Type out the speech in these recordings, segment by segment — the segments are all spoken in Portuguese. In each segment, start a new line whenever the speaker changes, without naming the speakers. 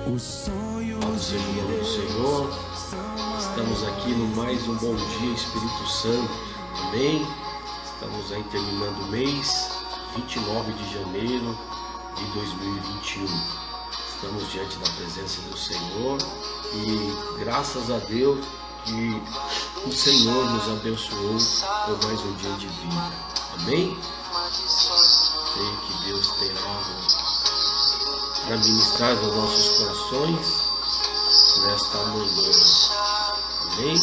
Paz seja o nome do Senhor. Estamos aqui no mais um Bom Dia Espírito Santo. Amém? Estamos aí terminando o mês 29 de janeiro de 2021. Estamos diante da presença do Senhor e graças a Deus que o Senhor nos abençoou por mais um dia de vida. Amém? Creio que Deus tem algo para ministrar aos nossos corações nesta manhã. Amém?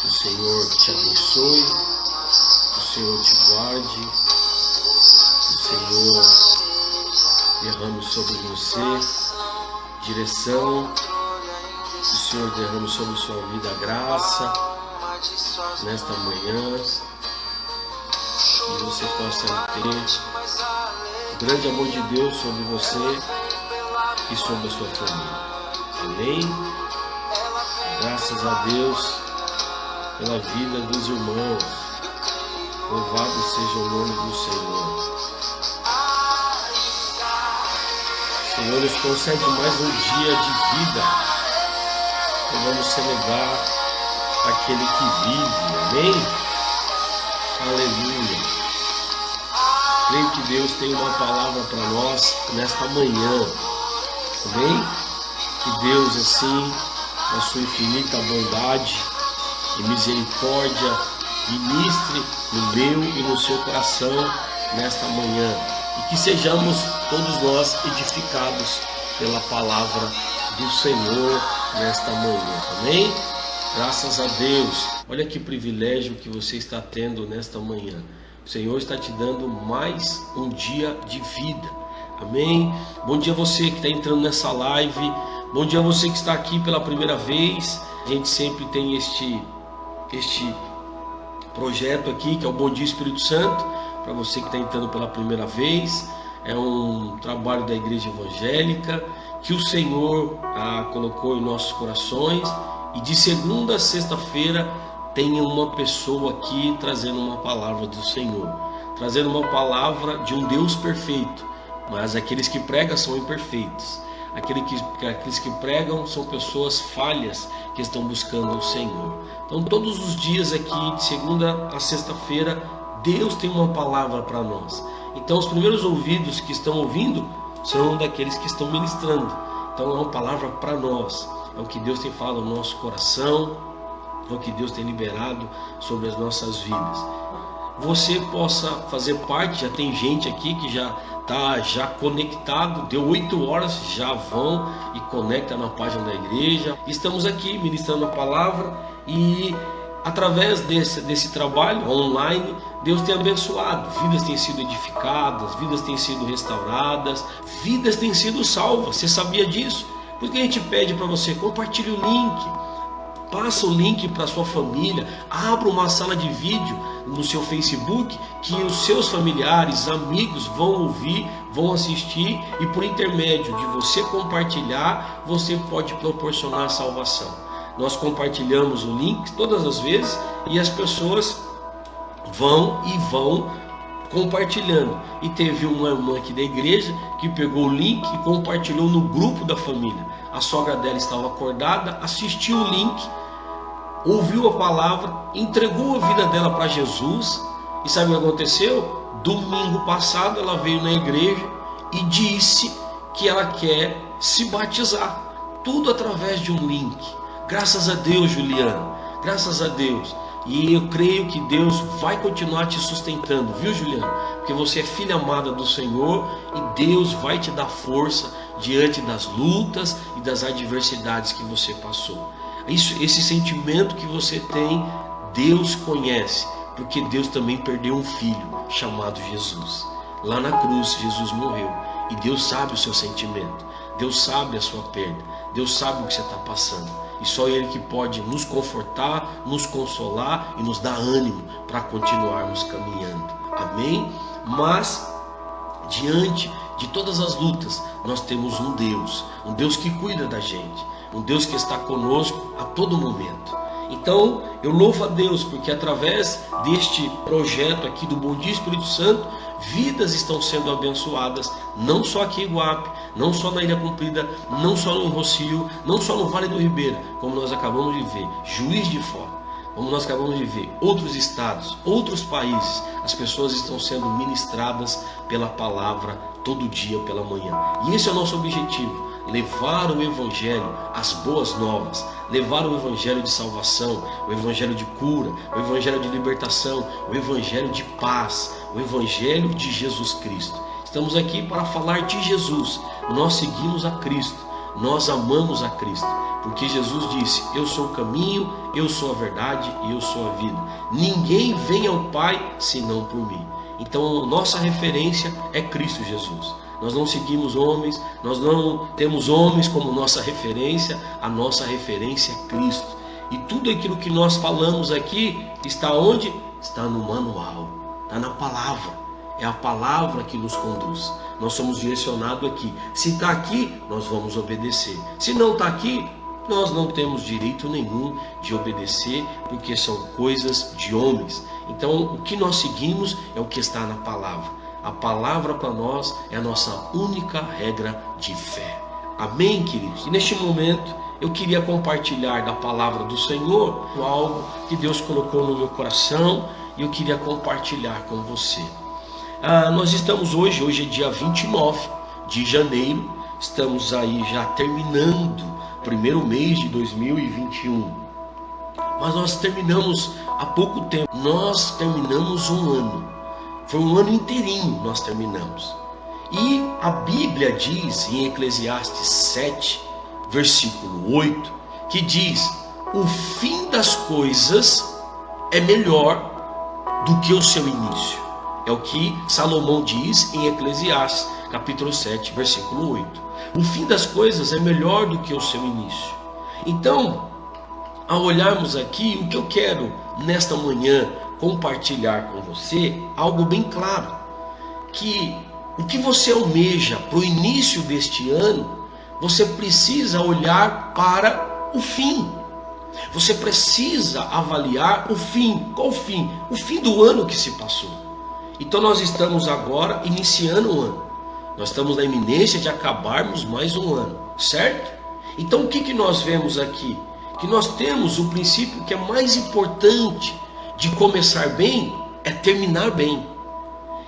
Que o Senhor te abençoe, que o Senhor te guarde, que o Senhor derrame sobre você direção, que o Senhor derrame sobre sua vida graça nesta manhã, que você possa ter o grande amor de Deus sobre você e sobre a sua família. Amém? Graças a Deus pela vida dos irmãos. Louvado seja o nome do Senhor. O Senhor nos concede mais um dia de vida. E vamos celebrar aquele que vive. Amém? Aleluia. Creio que Deus tem uma palavra para nós nesta manhã. Amém? Que Deus, assim, na sua infinita bondade e misericórdia, ministre no meu e no seu coração nesta manhã. E que sejamos todos nós edificados pela palavra do Senhor nesta manhã. Amém? Graças a Deus. Olha que privilégio que você está tendo nesta manhã. O Senhor está te dando mais um dia de vida. Amém? Bom dia você que está entrando nessa live. Bom dia você que está aqui pela primeira vez. A gente sempre tem este projeto aqui, que é o Bom Dia Espírito Santo. Para você que está entrando pela primeira vez. É um trabalho da Igreja Evangélica que o Senhor colocou em nossos corações. E de segunda a sexta-feira tem uma pessoa aqui trazendo uma palavra do Senhor, trazendo uma palavra de um Deus perfeito, mas aqueles que pregam são imperfeitos, aqueles que pregam são pessoas falhas que estão buscando o Senhor. Então todos os dias aqui, de segunda a sexta-feira, Deus tem uma palavra para nós. Então os primeiros ouvidos que estão ouvindo são daqueles que estão ministrando. Então é uma palavra para nós, é o que Deus tem falado no nosso coração, é o que Deus tem liberado sobre as nossas vidas. Você possa fazer parte, já tem gente aqui que já está conectado, deu 8 horas, já vão e conecta na página da igreja. Estamos aqui ministrando a palavra e através desse trabalho online, Deus tem abençoado, vidas têm sido edificadas, vidas têm sido restauradas, vidas têm sido salvas. Você sabia disso? Por isso que a gente pede para você, compartilhe o link. Passa o link para sua família, abra uma sala de vídeo no seu Facebook que os seus familiares, amigos vão ouvir, vão assistir e por intermédio de você compartilhar, você pode proporcionar salvação. Nós compartilhamos o link todas as vezes e as pessoas vão compartilhando. E teve uma irmã aqui da igreja que pegou o link e compartilhou no grupo da família. A sogra dela estava acordada, assistiu o link, ouviu a palavra, entregou a vida dela para Jesus. E sabe o que aconteceu? Domingo passado ela veio na igreja e disse que ela quer se batizar. Tudo através de um link. Graças a Deus, Juliana. Graças a Deus. E eu creio que Deus vai continuar te sustentando, viu, Juliana? Porque você é filha amada do Senhor e Deus vai te dar força diante das lutas e das adversidades que você passou. Esse sentimento que você tem, Deus conhece, porque Deus também perdeu um filho chamado Jesus. Lá na cruz, Jesus morreu e Deus sabe o seu sentimento, Deus sabe a sua perda, Deus sabe o que você está passando. E só Ele que pode nos confortar, nos consolar e nos dar ânimo para continuarmos caminhando. Amém? Mas, diante de todas as lutas, nós temos um Deus que cuida da gente, um Deus que está conosco a todo momento. Então, eu louvo a Deus, porque através deste projeto aqui do Bom Dia Espírito Santo, vidas estão sendo abençoadas, não só aqui em Iguape, não só na Ilha Comprida, não só no Rocio, não só no Vale do Ribeira, como nós acabamos de ver, Juiz de Fora, como nós acabamos de ver, outros estados, outros países, as pessoas estão sendo ministradas pela palavra todo dia pela manhã. E esse é o nosso objetivo, levar o Evangelho, as boas novas, levar o Evangelho de salvação, o Evangelho de cura, o Evangelho de libertação, o Evangelho de paz, o Evangelho de Jesus Cristo. Estamos aqui para falar de Jesus. Nós seguimos a Cristo, nós amamos a Cristo, porque Jesus disse: eu sou o caminho, eu sou a verdade e eu sou a vida. Ninguém vem ao Pai senão por mim. Então nossa referência é Cristo Jesus. Nós não seguimos homens, nós não temos homens como nossa referência, a nossa referência é Cristo. E tudo aquilo que nós falamos aqui está onde? Está no manual, está na palavra. É a palavra que nos conduz. Nós somos direcionados aqui. Se está aqui, nós vamos obedecer. Se não está aqui, nós não temos direito nenhum de obedecer, porque são coisas de homens. Então, o que nós seguimos é o que está na palavra. A palavra para nós é a nossa única regra de fé. Amém, queridos? E neste momento eu queria compartilhar da palavra do Senhor algo que Deus colocou no meu coração e eu queria compartilhar com você. Nós estamos hoje é dia 29 de janeiro, estamos aí já terminando o primeiro mês de 2021. Mas nós terminamos há pouco tempo, nós terminamos um ano. Foi um ano inteirinho nós terminamos. E a Bíblia diz em Eclesiastes 7, versículo 8, que diz: o fim das coisas é melhor do que o seu início. É o que Salomão diz em Eclesiastes, capítulo 7, versículo 8. O fim das coisas é melhor do que o seu início. Então, ao olharmos aqui, o que eu quero nesta manhã compartilhar com você, algo bem claro, que o que você almeja para o início deste ano, você precisa olhar para o fim. Você precisa avaliar o fim. Qual o fim? O fim do ano que se passou. Então nós estamos agora iniciando o ano. Nós estamos na iminência de acabarmos mais um ano, certo? Então o que nós vemos aqui? Que nós temos o princípio que é mais importante de começar bem, é terminar bem.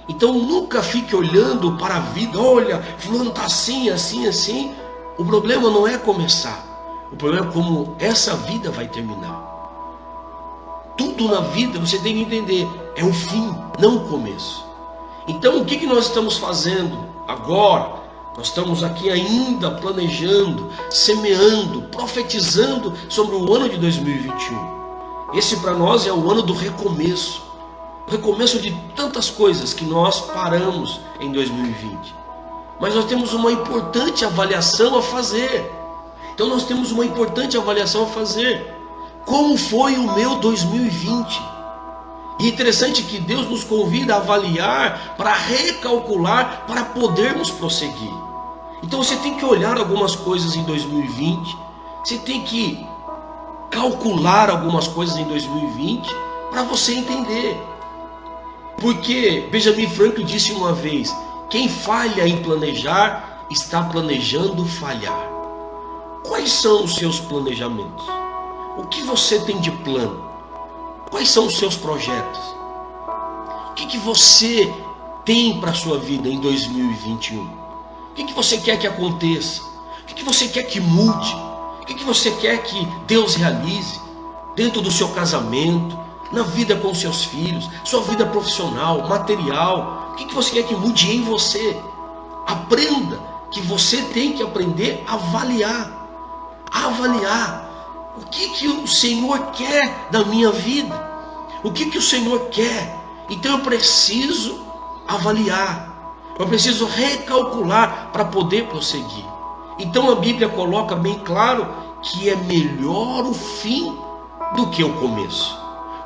Então nunca fique olhando para a vida, olha, fulano está assim, assim, assim. O problema não é começar, o problema é como essa vida vai terminar. Tudo na vida você tem que entender, é o fim, não o começo. Então o que nós estamos fazendo agora? Nós estamos aqui ainda planejando, semeando, profetizando sobre o ano de 2021. Esse para nós é o ano do recomeço. O recomeço de tantas coisas que nós paramos em 2020. Mas nós temos uma importante avaliação a fazer. Então nós temos uma importante avaliação a fazer. Como foi o meu 2020? E é interessante que Deus nos convida a avaliar, para recalcular, para podermos prosseguir. Então você tem que olhar algumas coisas em 2020. Você tem que calcular algumas coisas em 2020 para você entender. Porque Benjamin Franklin disse uma vez: quem falha em planejar está planejando falhar. Quais são os seus planejamentos? O que você tem de plano? Quais são os seus projetos? O que você tem para a sua vida em 2021? O que você quer que aconteça? O que você quer que mude? O que você quer que Deus realize dentro do seu casamento, na vida com seus filhos, sua vida profissional, material? O que você quer que mude em você? Aprenda que você tem que aprender a avaliar. O que o Senhor quer da minha vida? O que o Senhor quer? Então eu preciso avaliar. Eu preciso recalcular para poder prosseguir. Então a Bíblia coloca bem claro que é melhor o fim do que o começo.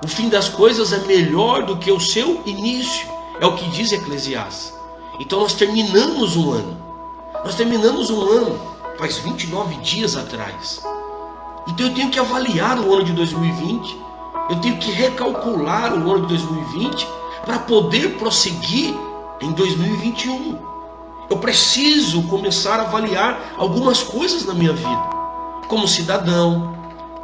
O fim das coisas é melhor do que o seu início. É o que diz Eclesiastes. Então nós terminamos um ano. Faz 29 dias atrás. Então eu tenho que avaliar o ano de 2020. Eu tenho que recalcular o ano de 2020 para poder prosseguir em 2021. Eu preciso começar a avaliar algumas coisas na minha vida, como cidadão,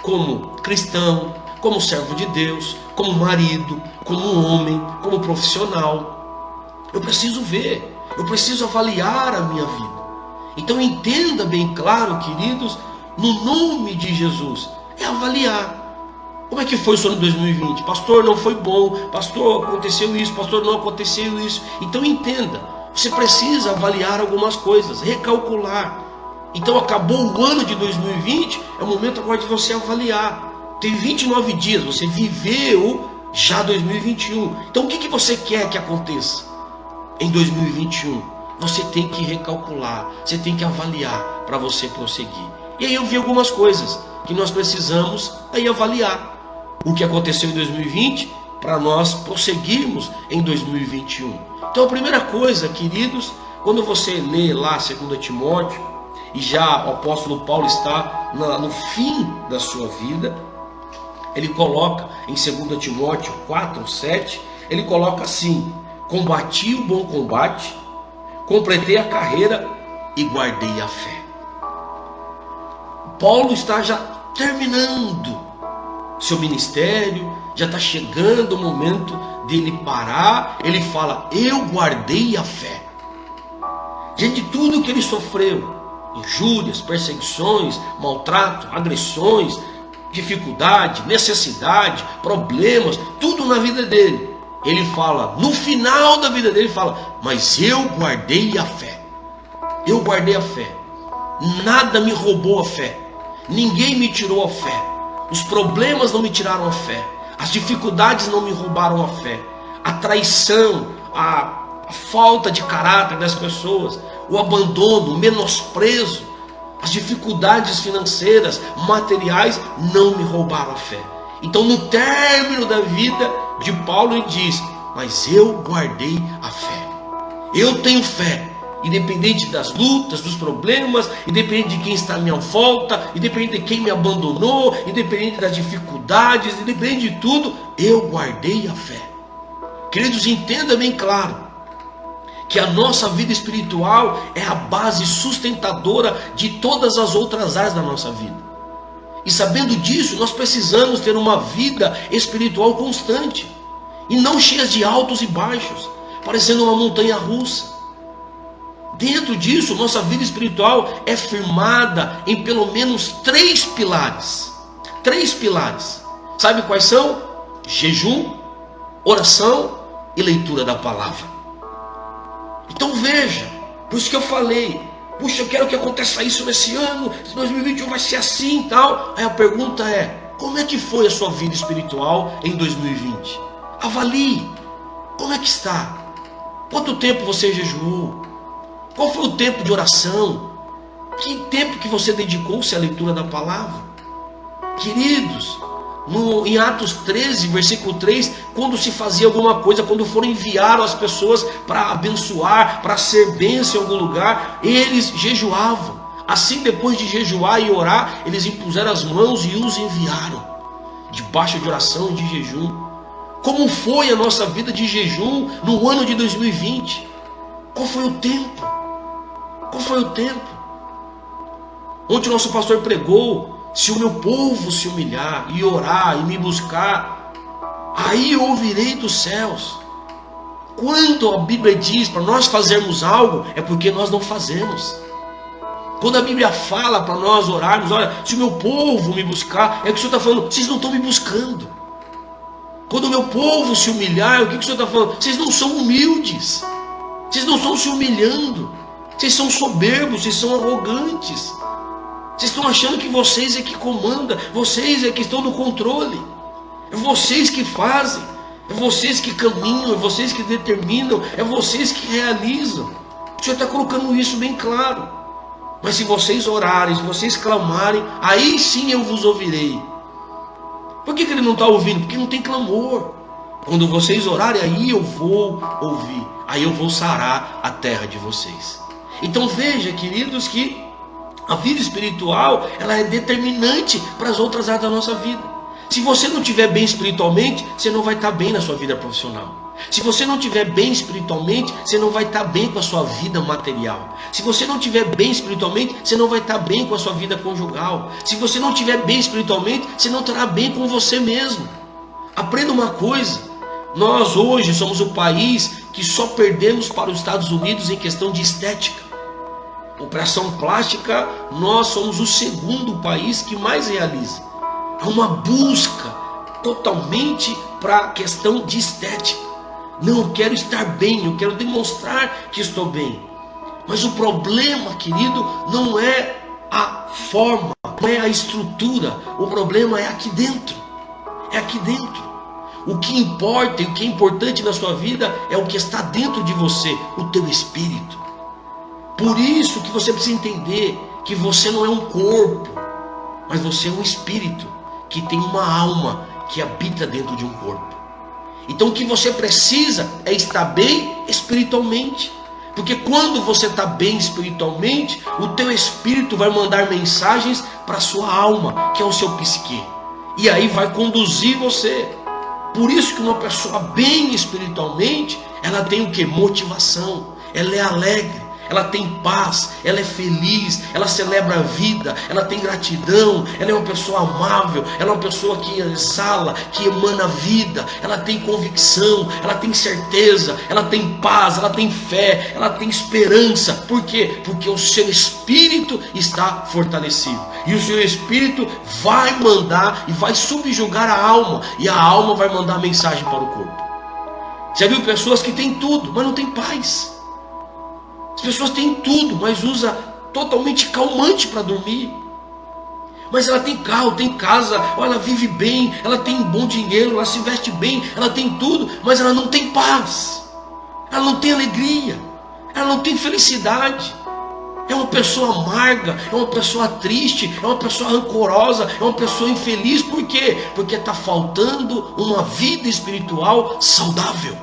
como cristão, como servo de Deus, como marido, como homem, como profissional. Eu preciso ver, eu preciso avaliar a minha vida. Então entenda bem claro, queridos, no nome de Jesus, é avaliar. Como é que foi o seu ano de 2020? Pastor, não foi bom. Pastor, aconteceu isso. Pastor, não aconteceu isso. Então entenda, você precisa avaliar algumas coisas, recalcular. Então acabou o ano de 2020, é o momento agora de você avaliar. Tem 29 dias, você viveu já 2021. Então o que você quer que aconteça em 2021? Você tem que recalcular, você tem que avaliar para você prosseguir. E aí eu vi algumas coisas que nós precisamos aí avaliar. O que aconteceu em 2020 para nós prosseguirmos em 2021. Então a primeira coisa, queridos, quando você lê lá 2 Timóteo, e já o apóstolo Paulo está no fim da sua vida, ele coloca em 2 Timóteo 4:7, ele coloca assim: combati o bom combate, completei a carreira e guardei a fé. Paulo está já terminando seu ministério, já está chegando o momento dele parar. Ele fala: eu guardei a fé. Diante de tudo que ele sofreu, injúrias, perseguições, maltrato, agressões, dificuldade, necessidade, problemas, tudo na vida dele, ele fala, no final da vida dele, ele fala: mas eu guardei a fé. Eu guardei a fé. Nada me roubou a fé. Ninguém me tirou a fé. Os problemas não me tiraram a fé. As dificuldades não me roubaram a fé. A traição, a falta de caráter das pessoas, o abandono, o menosprezo, as dificuldades financeiras, materiais, não me roubaram a fé. Então no término da vida de Paulo ele diz: mas eu guardei a fé. Eu tenho fé. Independente das lutas, dos problemas, independente de quem está à minha volta, independente de quem me abandonou, independente das dificuldades, independente de tudo, eu guardei a fé. Queridos, entenda bem claro que a nossa vida espiritual é a base sustentadora de todas as outras áreas da nossa vida. E sabendo disso, nós precisamos ter uma vida espiritual constante e não cheia de altos e baixos, parecendo uma montanha russa. Dentro disso, nossa vida espiritual é firmada em pelo menos 3 pilares. 3 pilares. Sabe quais são? Jejum, oração e leitura da palavra. Então veja, por isso que eu falei: puxa, eu quero que aconteça isso nesse ano, 2021 vai ser assim e tal. Aí a pergunta é: como é que foi a sua vida espiritual em 2020? Avalie, como é que está? Quanto tempo você jejuou? Qual foi o tempo de oração? Que tempo que você dedicou-se à leitura da palavra? Queridos, em Atos 13, versículo 3, quando se fazia alguma coisa, quando foram enviar as pessoas para abençoar, para ser bênção em algum lugar, eles jejuavam. Assim, depois de jejuar e orar, eles impuseram as mãos e os enviaram, debaixo de oração e de jejum. Como foi a nossa vida de jejum no ano de 2020? Qual foi o tempo? Qual foi o tempo? Ontem o nosso pastor pregou: se o meu povo se humilhar e orar e me buscar, aí eu ouvirei dos céus. Quando a Bíblia diz para nós fazermos algo, é porque nós não fazemos. Quando a Bíblia fala para nós orarmos: olha, se o meu povo me buscar, é que o Senhor está falando: vocês não estão me buscando. Quando o meu povo se humilhar, o que o Senhor está falando? Vocês não são humildes. Vocês não estão se humilhando. Vocês são soberbos, vocês são arrogantes. Vocês estão achando que vocês é que comandam, vocês é que estão no controle. É vocês que fazem, é vocês que caminham, é vocês que determinam, é vocês que realizam. O Senhor está colocando isso bem claro. Mas se vocês orarem, se vocês clamarem, aí sim eu vos ouvirei. Por que ele não está ouvindo? Porque não tem clamor. Quando vocês orarem, aí eu vou ouvir, aí eu vou sarar a terra de vocês. Então veja, queridos, que a vida espiritual, ela é determinante para as outras áreas da nossa vida. Se você não estiver bem espiritualmente, você não vai estar bem na sua vida profissional. Se você não estiver bem espiritualmente, você não vai estar bem com a sua vida material. Se você não estiver bem espiritualmente, você não vai estar bem com a sua vida conjugal. Se você não estiver bem espiritualmente, você não estará bem com você mesmo. Aprenda uma coisa: nós hoje somos o país que só perdemos para os Estados Unidos em questão de estética. Operação plástica, nós somos o segundo país que mais realiza. Há uma busca totalmente para a questão de estética. Não, eu quero estar bem, eu quero demonstrar que estou bem. Mas o problema, querido, não é a forma, não é a estrutura. O problema é aqui dentro. É aqui dentro. O que importa e o que é importante na sua vida é o que está dentro de você, o teu espírito. Por isso que você precisa entender que você não é um corpo, mas você é um espírito que tem uma alma que habita dentro de um corpo. Então o que você precisa é estar bem espiritualmente. Porque quando você está bem espiritualmente, o teu espírito vai mandar mensagens para a sua alma, que é o seu psique. E aí vai conduzir você. Por isso que uma pessoa bem espiritualmente, ela tem o que? Motivação. Ela é alegre, ela tem paz, ela é feliz, ela celebra a vida, ela tem gratidão, ela é uma pessoa amável, ela é uma pessoa que exala, que emana vida, ela tem convicção, ela tem certeza, ela tem paz, ela tem fé, ela tem esperança. Por quê? Porque o seu espírito está fortalecido. E o seu espírito vai mandar e vai subjugar a alma, e a alma vai mandar mensagem para o corpo. Já viu pessoas que têm tudo, mas não têm paz? As pessoas têm tudo, mas usa totalmente calmante para dormir. Mas ela tem carro, tem casa, ela vive bem, ela tem bom dinheiro, ela se veste bem, ela tem tudo, mas ela não tem paz. Ela não tem alegria, ela não tem felicidade. É uma pessoa amarga, é uma pessoa triste, é uma pessoa rancorosa, é uma pessoa infeliz. Por quê? Porque está faltando uma vida espiritual saudável.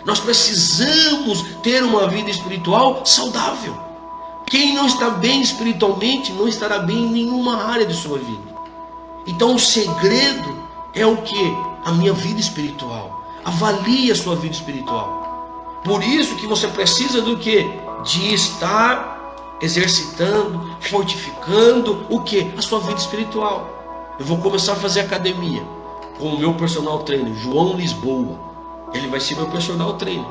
Nós precisamos ter uma vida espiritual saudável. Quem não está bem espiritualmente não estará bem em nenhuma área de sua vida. Então o segredo é o que? A minha vida espiritual. Avalie a sua vida espiritual. Por isso que você precisa do que? De estar exercitando, fortificando o que? A sua vida espiritual. Eu vou começar a fazer academia com o meu personal trainer, João Lisboa. Ele vai ser meu personal trainer.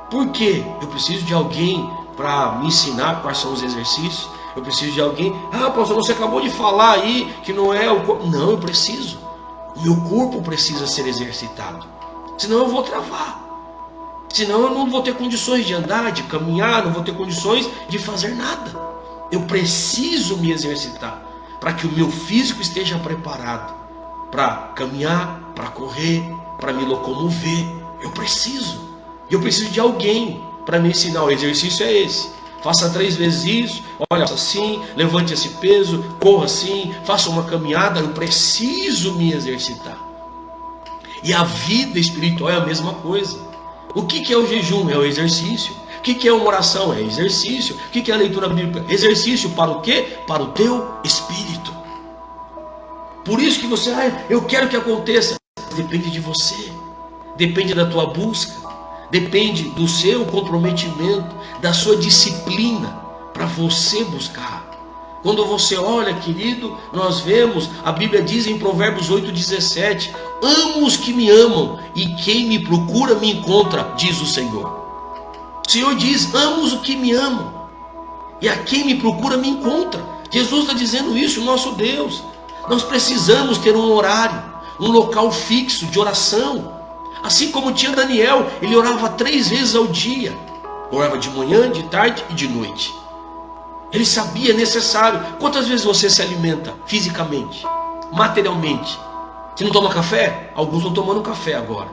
Por quê? Eu preciso de alguém para me ensinar quais são os exercícios. Eu preciso de alguém. Ah, pastor, você acabou de falar aí que não é o corpo. Não, eu preciso. O meu corpo precisa ser exercitado. Senão eu vou travar. Senão eu não vou ter condições de andar, de caminhar, não vou ter condições de fazer nada. Eu preciso me exercitar para que o meu físico esteja preparado para caminhar, para correr, para me locomover. Eu preciso de alguém para me ensinar. O exercício é esse: faça 3 vezes isso, olha assim, levante esse peso, corra assim, faça uma caminhada. Eu preciso me exercitar. E a vida espiritual é a mesma coisa. O que é o jejum? É o exercício. O que é uma oração? É exercício. O que é a leitura bíblica? Exercício para o quê? Para o teu espírito. Por isso que você, eu quero que aconteça. Depende de você, depende da tua busca, depende do seu comprometimento, da sua disciplina para você buscar. Quando você olha, querido, nós vemos, a Bíblia diz em Provérbios 8,17: amo os que me amam, e quem me procura me encontra, diz o Senhor. O Senhor diz: amo os que me amam, e a quem me procura me encontra. Jesus está dizendo isso, nosso Deus. Nós precisamos ter um horário, um local fixo de oração. Assim como tinha Daniel, ele orava 3 vezes ao dia. Orava de manhã, de tarde e de noite. Ele sabia necessário. Quantas vezes você se alimenta fisicamente, materialmente? Você não toma café? Alguns estão tomando café agora.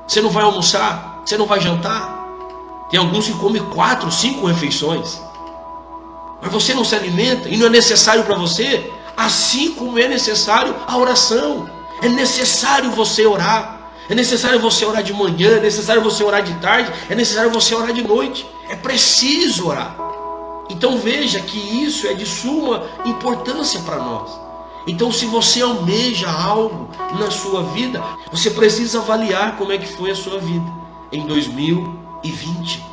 Você não vai almoçar? Você não vai jantar? Tem alguns que comem 4, 5 refeições. Mas você não se alimenta e não é necessário para você? Assim como é necessário a oração. É necessário você orar. É necessário você orar de manhã, é necessário você orar de tarde, é necessário você orar de noite. É preciso orar. Então veja que isso é de suma importância para nós. Então, se você almeja algo na sua vida, você precisa avaliar como é que foi a sua vida em 2020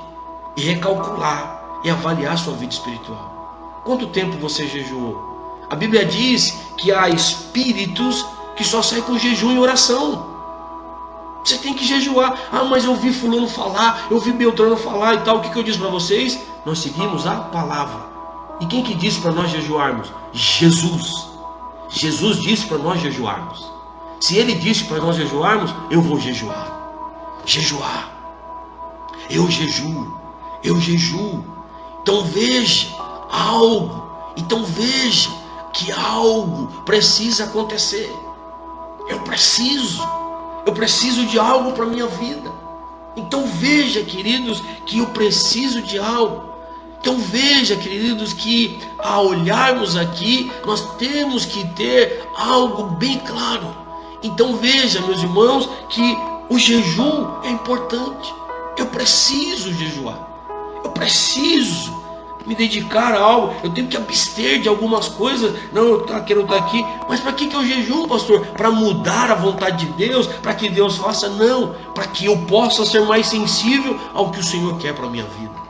e recalcular e avaliar a sua vida espiritual. Quanto tempo você jejuou? A Bíblia diz que há espíritos que só saem com jejum e oração. Você tem que jejuar. Ah, mas eu ouvi fulano falar, eu ouvi Beltrano falar e tal. O que eu disse para vocês? Nós seguimos a palavra. E quem que disse para nós jejuarmos? Jesus. Jesus disse para nós jejuarmos. Se ele disse para nós jejuarmos, eu vou jejuar. Jejuar. Eu jejuo. Eu jejuo. Então veja algo. Então veja que algo precisa acontecer. Eu preciso de algo para a minha vida. Então veja, queridos, que eu preciso de algo. Então veja, queridos, que ao olharmos aqui, nós temos que ter algo bem claro. Então veja, meus irmãos, que o jejum é importante. Eu preciso jejuar. Eu preciso me dedicar a algo. Eu tenho que abster de algumas coisas. Não, eu quero estar aqui. Mas para que eu jejuo, pastor? Para mudar a vontade de Deus? Para que Deus faça? Não. Para que eu possa ser mais sensível ao que o Senhor quer para a minha vida.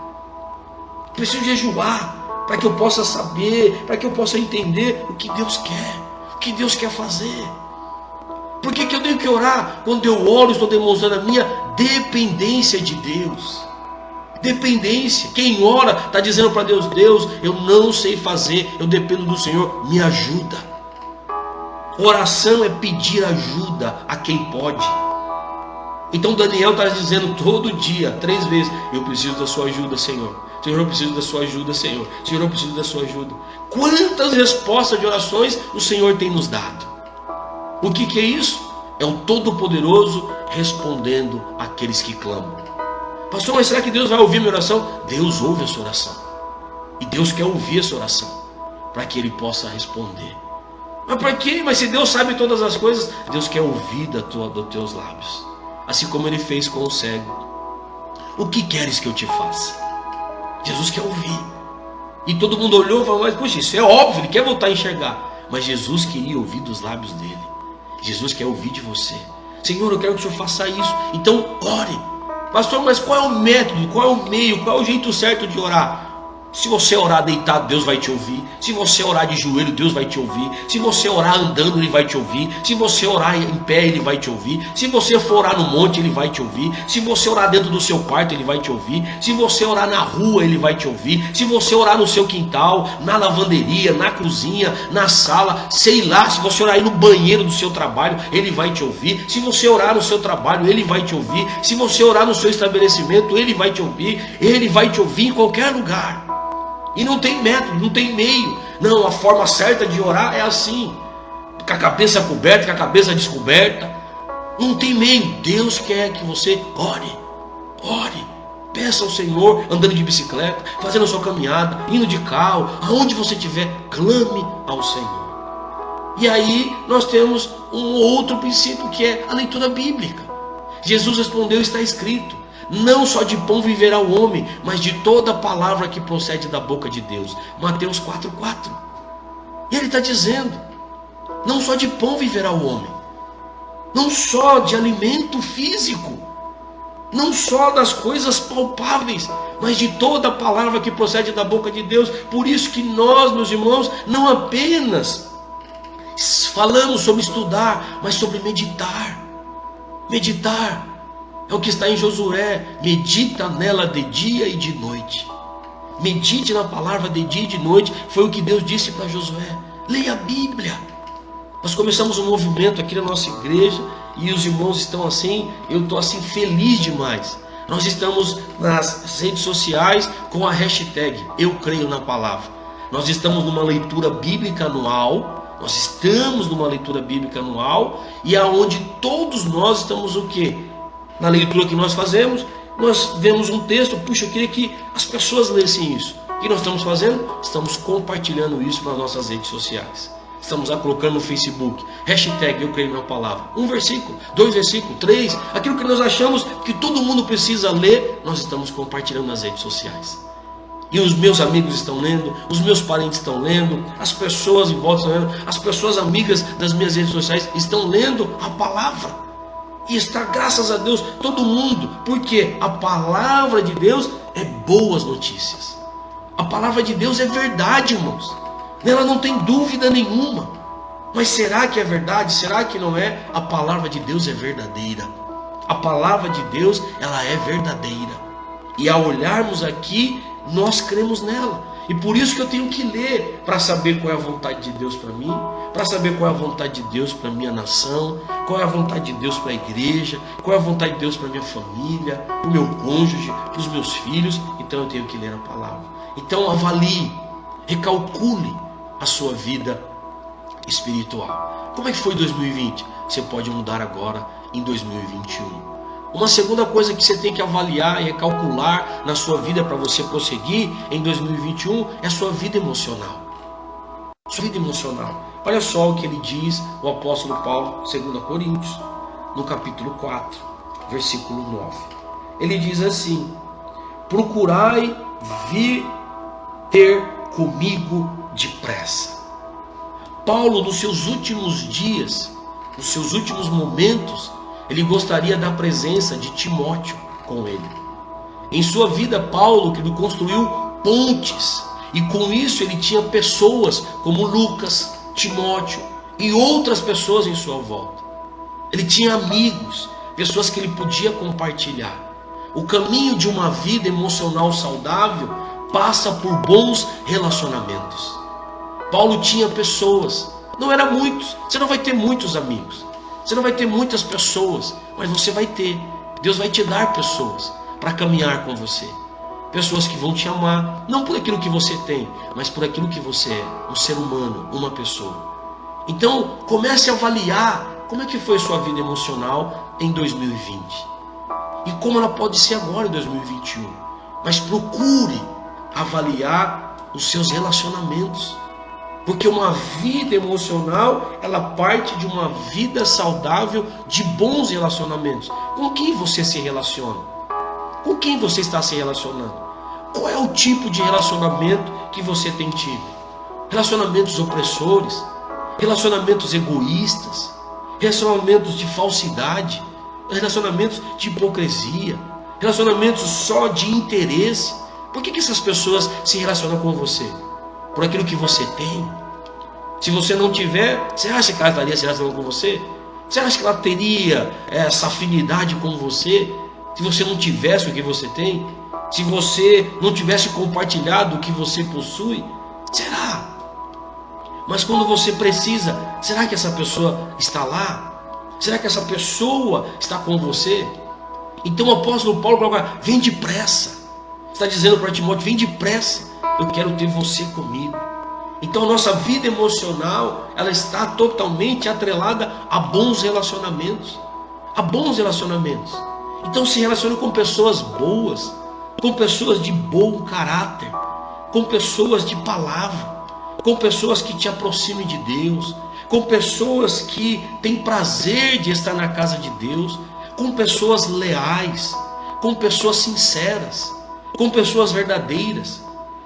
Preciso jejuar para que eu possa saber, para que eu possa entender o que Deus quer, o que Deus quer fazer. Por que eu tenho que orar? Quando eu oro, estou demonstrando a minha dependência de Deus. Dependência. Quem ora está dizendo para Deus: Deus, eu não sei fazer, eu dependo do Senhor, me ajuda. Oração é pedir ajuda a quem pode. Então Daniel está dizendo todo dia, 3 vezes: eu preciso da sua ajuda, Senhor. Senhor, eu preciso da sua ajuda, Senhor. Senhor, eu preciso da sua ajuda. Quantas respostas de orações o Senhor tem nos dado? O que é isso? É o Todo-Poderoso respondendo àqueles que clamam. Pastor, mas será que Deus vai ouvir minha oração? Deus ouve a sua oração. E Deus quer ouvir a sua oração, para que Ele possa responder. Mas para quê? Mas se Deus sabe todas as coisas, Deus quer ouvir dos teus lábios. Assim como Ele fez com o cego. O que queres que eu te faça? Jesus quer ouvir. E todo mundo olhou e falou: mas puxa, isso é óbvio, Ele quer voltar a enxergar. Mas Jesus queria ouvir dos lábios dele. Jesus quer ouvir de você. Senhor, eu quero que o Senhor faça isso. Então ore. Pastor, mas qual é o método, qual é o meio, qual é o jeito certo de orar? Se você orar deitado, Deus vai te ouvir. Se você orar de joelho, Deus vai te ouvir. Se você orar andando, Ele vai te ouvir. Se você orar em pé, Ele vai te ouvir. Se você for orar no monte, Ele vai te ouvir. Se você orar dentro do seu quarto, Ele vai te ouvir. Se você orar na rua, Ele vai te ouvir. Se você orar no seu quintal, na lavanderia, na cozinha, na sala, sei lá, se você orar aí no banheiro do seu trabalho, Ele vai te ouvir. Se você orar no seu trabalho, Ele vai te ouvir. Se você orar no seu estabelecimento, Ele vai te ouvir. Ele vai te ouvir em qualquer lugar. E não tem método, não tem meio. Não, a forma certa de orar é assim, com a cabeça coberta, com a cabeça descoberta. Não tem meio. Deus quer que você ore. Ore. Peça ao Senhor, andando de bicicleta, fazendo a sua caminhada, indo de carro, aonde você estiver, clame ao Senhor. E aí nós temos um outro princípio, que é a leitura bíblica. Jesus respondeu: está escrito. Não só de pão viverá o homem, mas de toda palavra que procede da boca de Deus. Mateus 4,4. E ele está dizendo: não só de pão viverá o homem, não só de alimento físico, não só das coisas palpáveis, mas de toda palavra que procede da boca de Deus. Por isso que nós, meus irmãos, não apenas falamos sobre estudar, mas sobre meditar. Meditar é o que está em Josué: medita nela de dia e de noite. Medite na palavra de dia e de noite. Foi o que Deus disse para Josué. Leia a Bíblia. Nós começamos um movimento aqui na nossa igreja e os irmãos estão assim, eu estou assim feliz demais. Nós estamos nas redes sociais com a hashtag Eu Creio na Palavra. Nós estamos numa leitura bíblica anual. Nós estamos numa leitura bíblica anual, e aonde todos nós estamos o quê? Na leitura que nós fazemos, nós vemos um texto. Puxa, eu queria que as pessoas lessem isso. O que nós estamos fazendo? Estamos compartilhando isso nas nossas redes sociais. Estamos colocando no Facebook, hashtag Eu Creio na Palavra. 1 versículo, 2 versículos, 3. Aquilo que nós achamos que todo mundo precisa ler, nós estamos compartilhando nas redes sociais. E os meus amigos estão lendo, os meus parentes estão lendo, as pessoas em volta estão lendo, as pessoas amigas das minhas redes sociais estão lendo a palavra. E está, graças a Deus, todo mundo, porque a palavra de Deus é boas notícias. A palavra de Deus é verdade, irmãos. Nela não tem dúvida nenhuma. Mas será que é verdade? Será que não é? A palavra de Deus é verdadeira. A palavra de Deus, ela é verdadeira. E ao olharmos aqui, nós cremos nela. E por isso que eu tenho que ler, para saber qual é a vontade de Deus para mim, para saber qual é a vontade de Deus para a minha nação, qual é a vontade de Deus para a igreja, qual é a vontade de Deus para a minha família, para o meu cônjuge, para os meus filhos. Então eu tenho que ler a palavra. Então avalie, recalcule a sua vida espiritual. Como é que foi 2020? Você pode mudar agora em 2021. Uma segunda coisa que você tem que avaliar e recalcular na sua vida para você prosseguir em 2021 é a sua vida emocional. Sua vida emocional. Olha só o que ele diz, o apóstolo Paulo, 2 Coríntios, no capítulo 4, versículo 9. Ele diz assim: procurai vir ter comigo depressa. Paulo, nos seus últimos dias, nos seus últimos momentos, ele gostaria da presença de Timóteo com ele. Em sua vida, Paulo que construiu pontes, e com isso ele tinha pessoas como Lucas, Timóteo e outras pessoas em sua volta. Ele tinha amigos, pessoas que ele podia compartilhar. O caminho de uma vida emocional saudável passa por bons relacionamentos. Paulo tinha pessoas, não eram muitos, você não vai ter muitos amigos, você não vai ter muitas pessoas, mas você vai ter. Deus vai te dar pessoas para caminhar com você. Pessoas que vão te amar, não por aquilo que você tem, mas por aquilo que você é, um ser humano, uma pessoa. Então, comece a avaliar como é que foi sua vida emocional em 2020. E como ela pode ser agora em 2021. Mas procure avaliar os seus relacionamentos. Porque uma vida emocional, ela parte de uma vida saudável de bons relacionamentos. Com quem você se relaciona? Com quem você está se relacionando? Qual é o tipo de relacionamento que você tem tido? Relacionamentos opressores? Relacionamentos egoístas? Relacionamentos de falsidade? Relacionamentos de hipocrisia? Relacionamentos só de interesse? Por que essas pessoas se relacionam com você? Por aquilo que você tem? Se você não tiver, você acha que ela estaria se relacionando com você? Você acha que ela teria essa afinidade com você se você não tivesse o que você tem? Se você não tivesse compartilhado o que você possui? Será? Mas quando você precisa, será que essa pessoa está lá? Será que essa pessoa está com você? Então o apóstolo Paulo coloca: vem depressa. Está dizendo para Timóteo: vem depressa, eu quero ter você comigo. Então a nossa vida emocional, ela está totalmente atrelada a bons relacionamentos. A bons relacionamentos. Então se relacione com pessoas boas, com pessoas de bom caráter, com pessoas de palavra, com pessoas que te aproximem de Deus, com pessoas que têm prazer de estar na casa de Deus, com pessoas leais, com pessoas sinceras, com pessoas verdadeiras,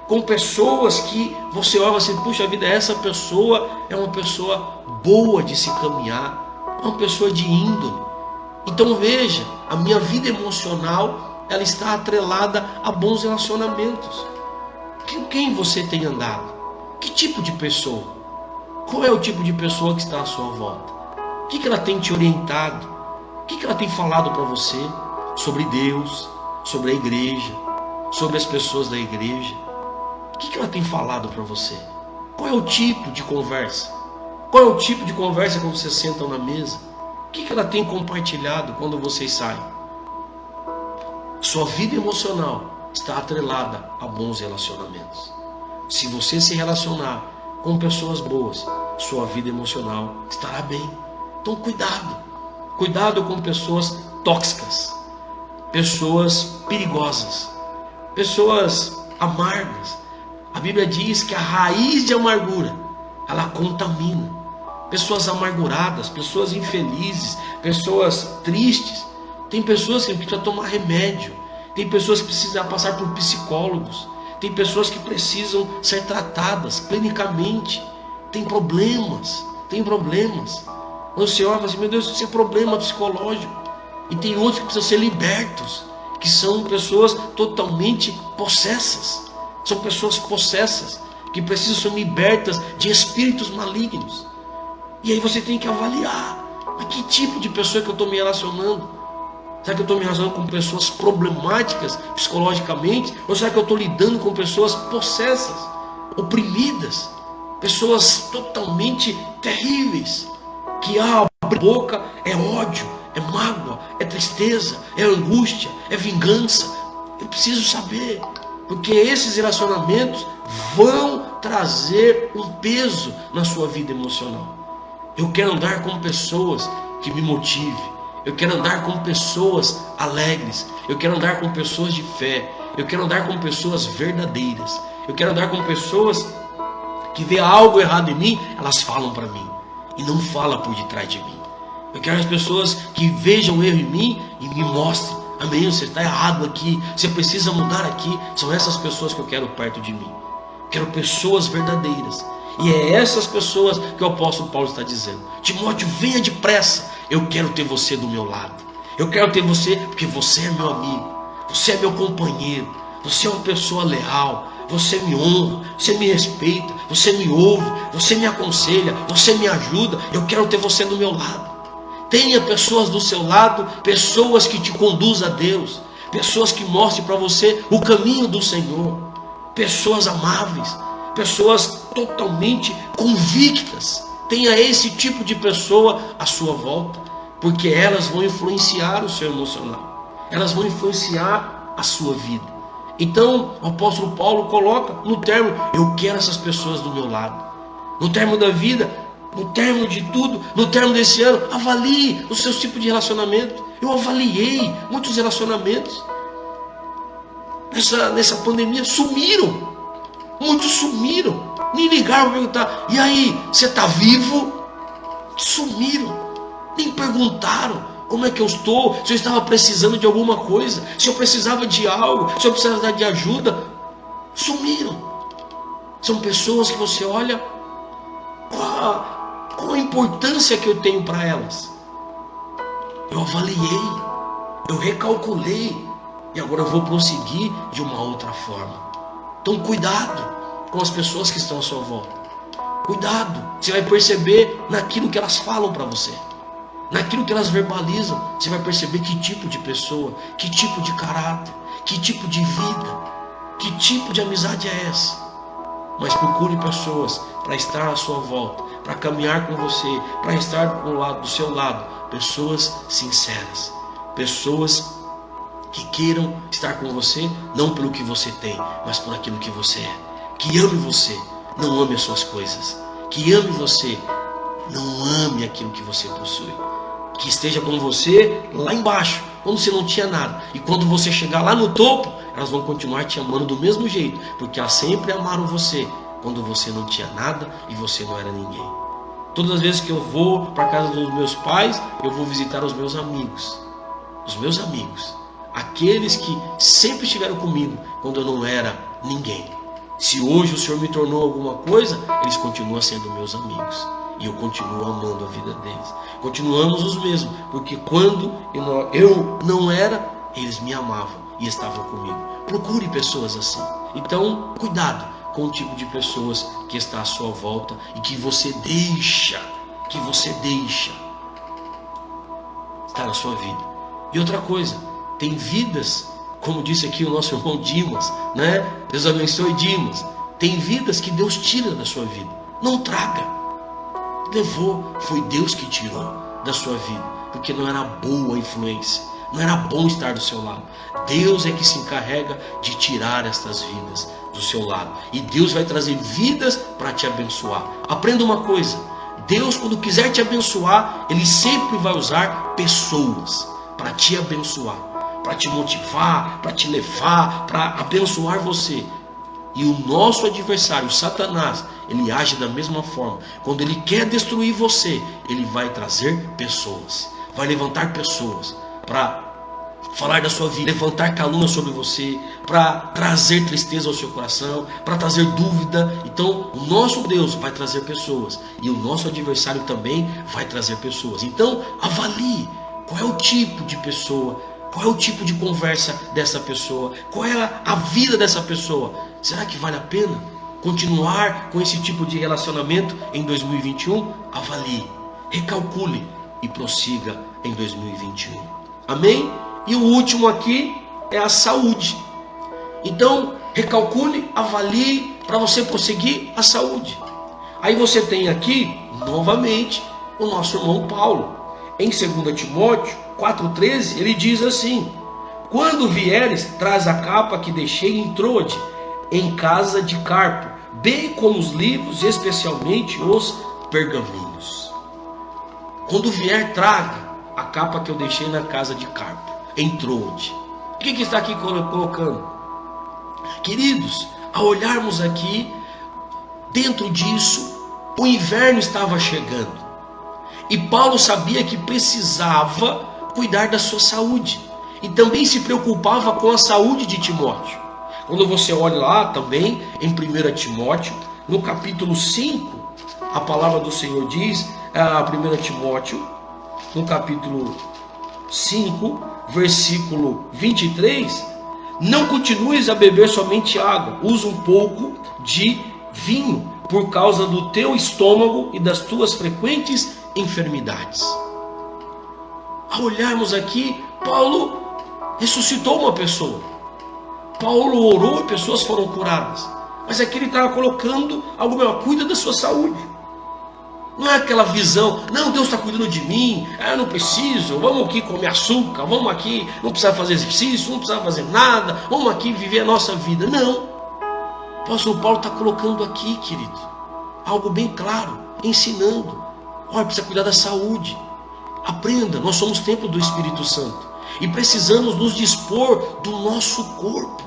com pessoas que você olha assim: puxa vida, essa pessoa é uma pessoa boa de se caminhar, é uma pessoa de índole. Então veja, a minha vida emocional, ela está atrelada a bons relacionamentos. Com quem você tem andado? Que tipo de pessoa? Qual é o tipo de pessoa que está à sua volta? O que ela tem te orientado? O que ela tem falado para você sobre Deus, sobre a igreja, sobre as pessoas da igreja? O que ela tem falado para você? Qual é o tipo de conversa? Qual é o tipo de conversa quando vocês sentam na mesa? O que ela tem compartilhado quando vocês saem? Sua vida emocional está atrelada a bons relacionamentos. Se você se relacionar com pessoas boas, sua vida emocional estará bem. Então cuidado. Cuidado com pessoas tóxicas, pessoas perigosas, pessoas amargas. A Bíblia diz que a raiz de amargura, ela contamina. Pessoas amarguradas, pessoas infelizes, pessoas tristes. Tem pessoas que precisam tomar remédio. Tem pessoas que precisam passar por psicólogos. Tem pessoas que precisam ser tratadas clinicamente. Tem problemas. O Senhor fala assim, meu Deus, isso é problema psicológico. E tem outros que precisam ser libertos, que são pessoas totalmente possessas. São pessoas possessas, que precisam ser libertas de espíritos malignos. E aí você tem que avaliar, mas que tipo de pessoa que eu estou me relacionando? Será que eu estou me relacionando com pessoas problemáticas psicologicamente? Ou será que eu estou lidando com pessoas possessas, oprimidas? Pessoas totalmente terríveis, que abre a boca é ódio, é mágoa, é tristeza, é angústia, é vingança. Eu preciso saber, porque esses relacionamentos vão trazer um peso na sua vida emocional. Eu quero andar com pessoas que me motivem. Eu quero andar com pessoas alegres. Eu quero andar com pessoas de fé. Eu quero andar com pessoas verdadeiras. Eu quero andar com pessoas que vê algo errado em mim, elas falam para mim e não falam por detrás de mim. Eu quero as pessoas que vejam erro em mim e me mostrem, amém, você está errado aqui, você precisa mudar aqui. São essas pessoas que eu quero perto de mim. Eu quero pessoas verdadeiras. E é essas pessoas que o apóstolo Paulo está dizendo: Timóteo, venha depressa, eu quero ter você do meu lado. Eu quero ter você porque você é meu amigo, você é meu companheiro, você é uma pessoa leal. Você me honra, você me respeita, você me ouve, você me aconselha, você me ajuda. Eu quero ter você do meu lado. Tenha pessoas do seu lado, pessoas que te conduzam a Deus, pessoas que mostrem para você o caminho do Senhor, pessoas amáveis, pessoas totalmente convictas. Tenha esse tipo de pessoa à sua volta, porque elas vão influenciar o seu emocional, elas vão influenciar a sua vida. Então o apóstolo Paulo coloca no termo: eu quero essas pessoas do meu lado. No termo da vida, no termo de tudo, no termo desse ano, avalie os seus tipos de relacionamento. Eu avaliei muitos relacionamentos nessa pandemia, sumiram. Muitos sumiram, nem ligaram para perguntar: e aí, você está vivo? Sumiram, nem perguntaram como é que eu estou, se eu estava precisando de alguma coisa, se eu precisava de algo, se eu precisava de ajuda. Sumiram. São pessoas que você olha, qual a importância que eu tenho para elas. Eu avaliei, eu recalculei, e agora eu vou prosseguir de uma outra forma. Então cuidado com as pessoas que estão à sua volta. Cuidado, você vai perceber naquilo que elas falam para você, naquilo que elas verbalizam. Você vai perceber que tipo de pessoa, que tipo de caráter, que tipo de vida, que tipo de amizade é essa. Mas procure pessoas para estar à sua volta, para caminhar com você, para estar do seu lado. Pessoas sinceras, pessoas que queiram estar com você, não pelo que você tem, mas por aquilo que você é. Que ame você, não ame as suas coisas. Que ame você, não ame aquilo que você possui. Que esteja com você lá embaixo, quando você não tinha nada. E quando você chegar lá no topo, elas vão continuar te amando do mesmo jeito, porque elas sempre amaram você quando você não tinha nada e você não era ninguém. Todas as vezes que eu vou para a casa dos meus pais, eu vou visitar os meus amigos. Os meus amigos. Aqueles que sempre estiveram comigo quando eu não era ninguém. Se hoje o Senhor me tornou alguma coisa, eles continuam sendo meus amigos. E eu continuo amando a vida deles. Continuamos os mesmos, porque quando eu não era, eles me amavam e estavam comigo. Procure pessoas assim. Então, cuidado com o tipo de pessoas que está à sua volta e que você deixa estar na sua vida. E outra coisa, tem vidas, como disse aqui o nosso irmão Dimas, né? Deus abençoe Dimas. Tem vidas que Deus tira da sua vida. Não traga. Levou, foi Deus que tirou da sua vida, porque não era boa influência, não era bom estar do seu lado. Deus é que se encarrega de tirar estas vidas do seu lado, e Deus vai trazer vidas para te abençoar. Aprenda uma coisa: Deus, quando quiser te abençoar, Ele sempre vai usar pessoas para te abençoar, para te motivar, para te levar, para abençoar você. E o nosso adversário, Satanás, ele age da mesma forma. Quando ele quer destruir você, ele vai trazer pessoas, vai levantar pessoas para falar da sua vida, levantar calúnia sobre você, para trazer tristeza ao seu coração, para trazer dúvida. Então o nosso Deus vai trazer pessoas, e o nosso adversário também vai trazer pessoas. Então avalie qual é o tipo de pessoa, qual é o tipo de conversa dessa pessoa, qual é a vida dessa pessoa. Será que vale a pena continuar com esse tipo de relacionamento em 2021? Avalie, recalcule e prossiga em 2021. Amém? E o último aqui é a saúde. Então, recalcule, avalie para você prosseguir a saúde. Aí você tem aqui, novamente, o nosso irmão Paulo. Em 2 Timóteo 4,13, ele diz assim: quando vieres, traz a capa que deixei em Troade, em casa de Carpo, bem como os livros, especialmente os pergaminhos. Quando vier, traga a capa que eu deixei na casa de Carpo, em Troade. O que está aqui colocando? Queridos, ao olharmos aqui, dentro disso, o inverno estava chegando. E Paulo sabia que precisava cuidar da sua saúde. E também se preocupava com a saúde de Timóteo. Quando você olha lá também, em 1 Timóteo, no capítulo 5, a palavra do Senhor diz, 1 Timóteo, no capítulo 5, versículo 23, não continues a beber somente água, usa um pouco de vinho, por causa do teu estômago e das tuas frequentes enfermidades. Ao olharmos aqui, Paulo ressuscitou uma pessoa. Paulo orou e pessoas foram curadas. Mas aqui ele estava colocando algo melhor: cuida da sua saúde. Não é aquela visão, não, Deus está cuidando de mim, eu não preciso, vamos aqui comer açúcar, vamos aqui, não precisa fazer exercício, não precisa fazer nada, vamos aqui viver a nossa vida. Não. O apóstolo Paulo está colocando aqui, querido, algo bem claro, ensinando. Olha, precisa cuidar da saúde. Aprenda, nós somos templo do Espírito Santo e precisamos nos dispor do nosso corpo.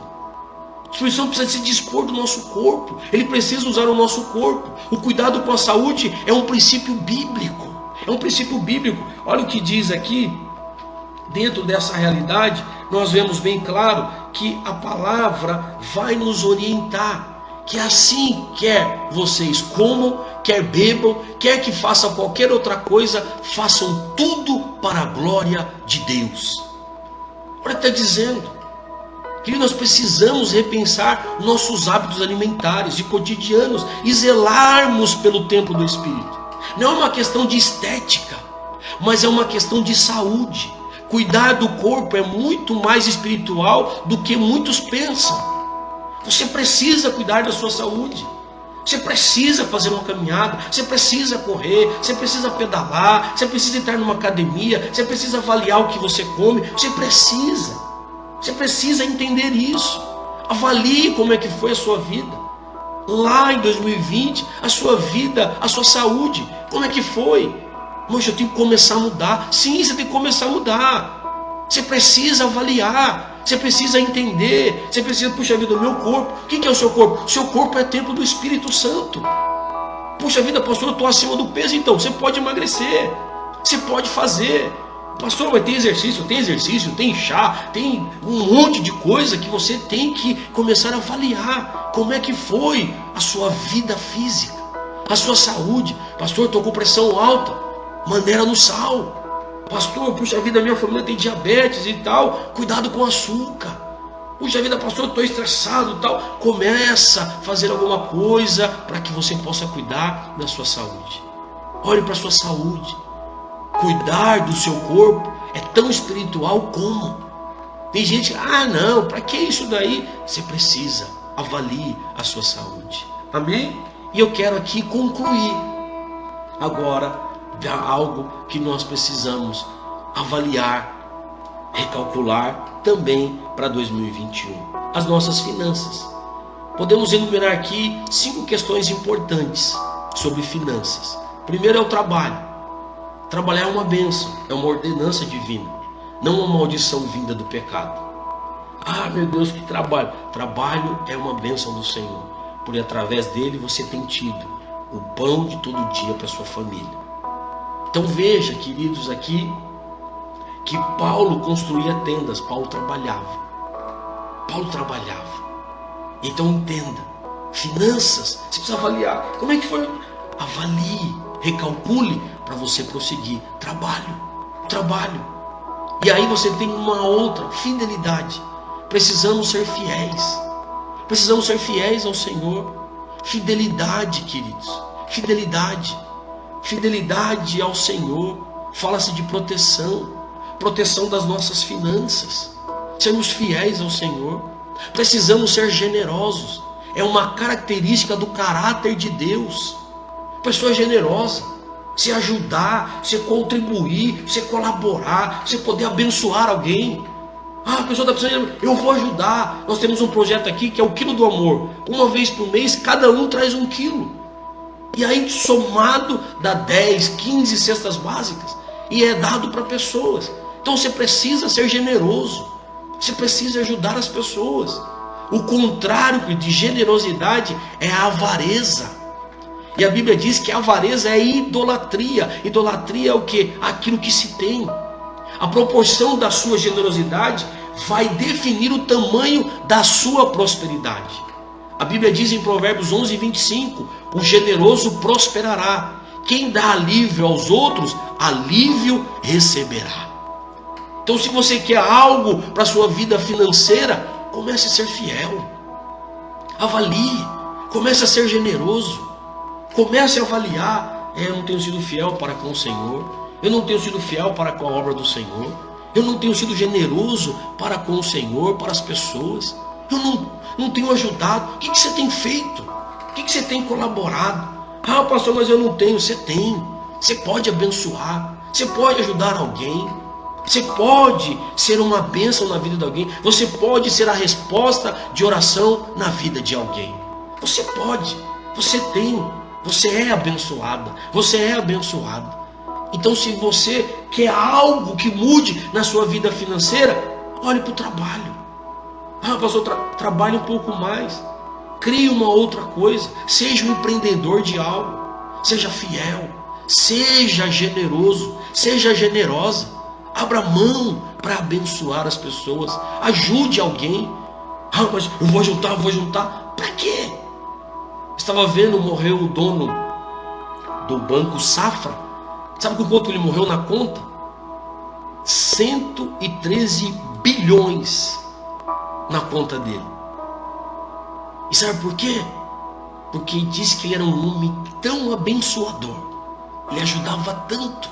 O Espírito Santo precisa se dispor do nosso corpo. Ele precisa usar o nosso corpo. O cuidado com a saúde é um princípio bíblico. É um princípio bíblico. Olha o que diz aqui. Dentro dessa realidade, nós vemos bem claro que a palavra vai nos orientar. Que assim, quer vocês comam, quer bebam, quer que façam qualquer outra coisa, façam tudo para a glória de Deus. Olha o que está dizendo. Que nós precisamos repensar nossos hábitos alimentares e cotidianos e zelarmos pelo templo do Espírito. Não é uma questão de estética, mas é uma questão de saúde. Cuidar do corpo é muito mais espiritual do que muitos pensam. Você precisa cuidar da sua saúde. Você precisa fazer uma caminhada, você precisa correr, você precisa pedalar, você precisa entrar numa academia, você precisa avaliar o que você come, você precisa entender isso. Avalie como é que foi a sua vida. Lá em 2020, a sua vida, a sua saúde, como é que foi? Poxa, eu tenho que começar a mudar. Sim, você tem que começar a mudar. Você precisa avaliar, você precisa entender, você precisa, puxa vida, o meu corpo. O que é o seu corpo? O seu corpo é templo do Espírito Santo. Puxa vida, pastor, eu estou acima do peso. Então, você pode emagrecer, você pode fazer. Pastor, mas tem exercício, tem chá, tem um monte de coisa que você tem que começar a avaliar. Como é que foi a sua vida física, a sua saúde? Pastor, estou com pressão alta, maneira no sal. Pastor, puxa vida, minha família tem diabetes e tal, cuidado com o açúcar. Puxa vida, pastor, eu estou estressado e tal. Começa a fazer alguma coisa para que você possa cuidar da sua saúde. Olhe para a sua saúde. Cuidar do seu corpo é tão espiritual como. Tem gente, não, para que isso daí? Você precisa, avalie a sua saúde. Amém? E eu quero aqui concluir agora algo que nós precisamos avaliar, recalcular também para 2021. As nossas finanças. Podemos enumerar aqui 5 questões importantes sobre finanças. Primeiro é o trabalho. Trabalhar é uma bênção, é uma ordenança divina, não uma maldição vinda do pecado. Meu Deus, que trabalho! Trabalho é uma bênção do Senhor, porque através dele você tem tido o pão de todo dia para sua família. Então veja, queridos, aqui, que Paulo construía tendas, Paulo trabalhava. Então entenda, finanças, você precisa avaliar. Como é que foi? Avalie, recalcule para você prosseguir. Trabalho. E aí você tem uma outra, fidelidade. Precisamos ser fiéis. Precisamos ser fiéis ao Senhor. Fidelidade, queridos. Fidelidade ao Senhor. Fala-se de proteção das nossas finanças. Sermos fiéis ao Senhor. Precisamos ser generosos. É uma característica do caráter de Deus. Pessoa generosa. Você ajudar, você contribuir, você colaborar, você poder abençoar alguém. A pessoa está precisando, eu vou ajudar. Nós temos um projeto aqui que é o quilo do amor. Uma vez por mês, cada um traz 1 quilo. E aí somado dá 10, 15 cestas básicas. E é dado para pessoas. Então você precisa ser generoso. Você precisa ajudar as pessoas. O contrário de generosidade é a avareza. E a Bíblia diz que a avareza é idolatria. Idolatria é o que? Aquilo que se tem. A proporção da sua generosidade vai definir o tamanho da sua prosperidade. A Bíblia diz em Provérbios 11, 25, o generoso prosperará. Quem dá alívio aos outros, alívio receberá. Então, se você quer algo para a sua vida financeira, comece a ser fiel. Avalie, comece a ser generoso. Comece a avaliar. Eu não tenho sido fiel para com o Senhor. Eu não tenho sido fiel para com a obra do Senhor. Eu não tenho sido generoso para com o Senhor, para as pessoas. Eu não tenho ajudado. O que você tem feito? O que você tem colaborado? Ah, pastor, mas eu não tenho. Você tem. Você pode abençoar. Você pode ajudar alguém. Você pode ser uma bênção na vida de alguém. Você pode ser a resposta de oração na vida de alguém. Você pode. Você tem. Você é abençoada. Você é abençoado. Então, se você quer algo que mude na sua vida financeira, olhe para o trabalho. Ah, pastor, trabalhe um pouco mais. Crie uma outra coisa. Seja um empreendedor de algo. Seja fiel. Seja generoso. Seja generosa. Abra mão para abençoar as pessoas. Ajude alguém. Ah, mas eu vou juntar. Para quê? Estava vendo, morreu o dono do Banco Safra. Sabe com quanto ele morreu na conta? 113 bilhões na conta dele. E sabe por quê? Porque diz que ele era um homem tão abençoador. Ele ajudava tanto.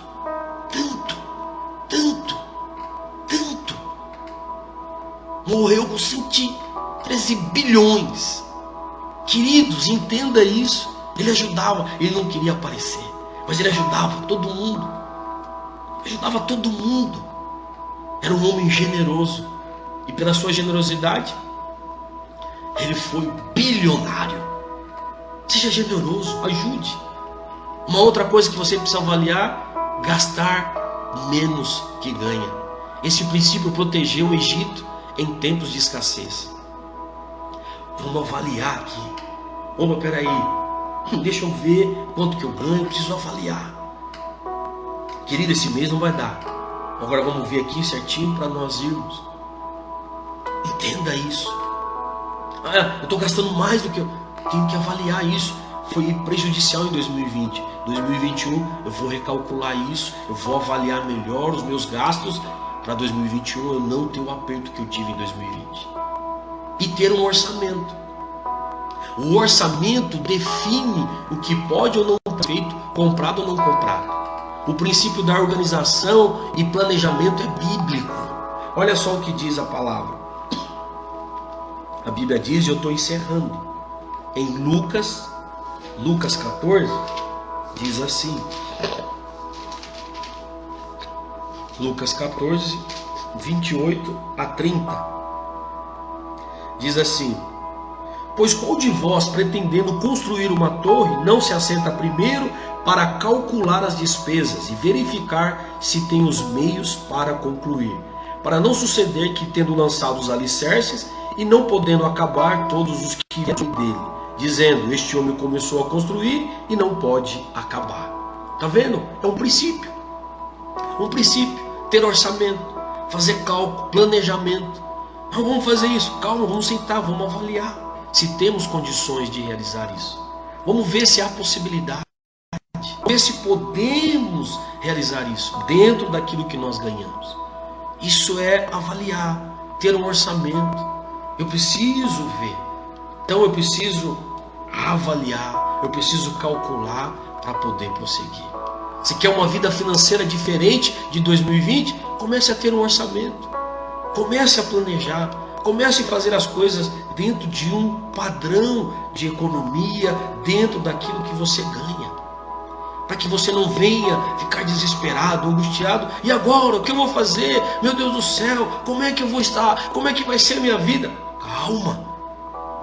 Morreu com 113 bilhões. Queridos, entenda isso. Ele ajudava, ele não queria aparecer, mas ele ajudava todo mundo. Era um homem generoso. E pela sua generosidade, ele foi bilionário. Seja generoso, ajude. Uma outra coisa que você precisa avaliar: gastar menos que ganha. Esse princípio protegeu o Egito em tempos de escassez. Vamos avaliar aqui. Opa, peraí, deixa eu ver quanto que eu ganho, preciso avaliar. Querido, esse mês não vai dar. Agora vamos ver aqui certinho para nós irmos. Entenda isso. Eu estou gastando mais do que eu tenho que avaliar isso. Foi prejudicial em 2020. 2021 eu vou recalcular isso. Eu vou avaliar melhor os meus gastos. Para 2021 eu não ter o aperto que eu tive em 2020. E ter um orçamento. O orçamento define o que pode ou não ser feito, comprado ou não comprado. O princípio da organização e planejamento é bíblico. Olha só o que diz a palavra. A Bíblia diz, e eu estou encerrando, em Lucas 14, diz assim. Lucas 14, 28 a 30. Diz assim: pois qual de vós, pretendendo construir uma torre, não se assenta primeiro para calcular as despesas e verificar se tem os meios para concluir, para não suceder que, tendo lançado os alicerces e não podendo acabar, todos os que entram dele, dizendo, este homem começou a construir e não pode acabar. Está vendo? É um princípio. ter orçamento, fazer cálculo, planejamento. Não vamos fazer isso, calma, vamos sentar, vamos avaliar se temos condições de realizar isso. Vamos ver se há possibilidade, ver se podemos realizar isso dentro daquilo que nós ganhamos. Isso é avaliar, ter um orçamento. Eu preciso ver, então eu preciso avaliar, eu preciso calcular para poder prosseguir. Se quer uma vida financeira diferente de 2020, comece a ter um orçamento, comece a planejar, comece a fazer as coisas dentro de um padrão de economia, dentro daquilo que você ganha, para que você não venha ficar desesperado, angustiado. E agora, o que eu vou fazer? Meu Deus do céu, como é que eu vou estar? Como é que vai ser a minha vida? Calma,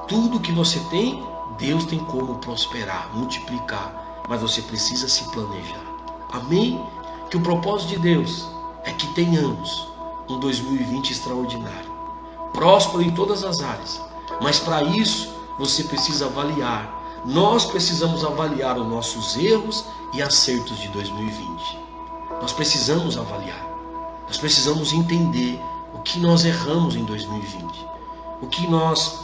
tudo que você tem, Deus tem como prosperar, multiplicar, mas você precisa se planejar. Amém? Que o propósito de Deus é que tenhamos um 2020 extraordinário, próspero em todas as áreas, mas para isso você precisa avaliar. Nós precisamos avaliar os nossos erros e acertos de 2020. Nós precisamos avaliar, nós precisamos entender o que nós erramos em 2020, o que nós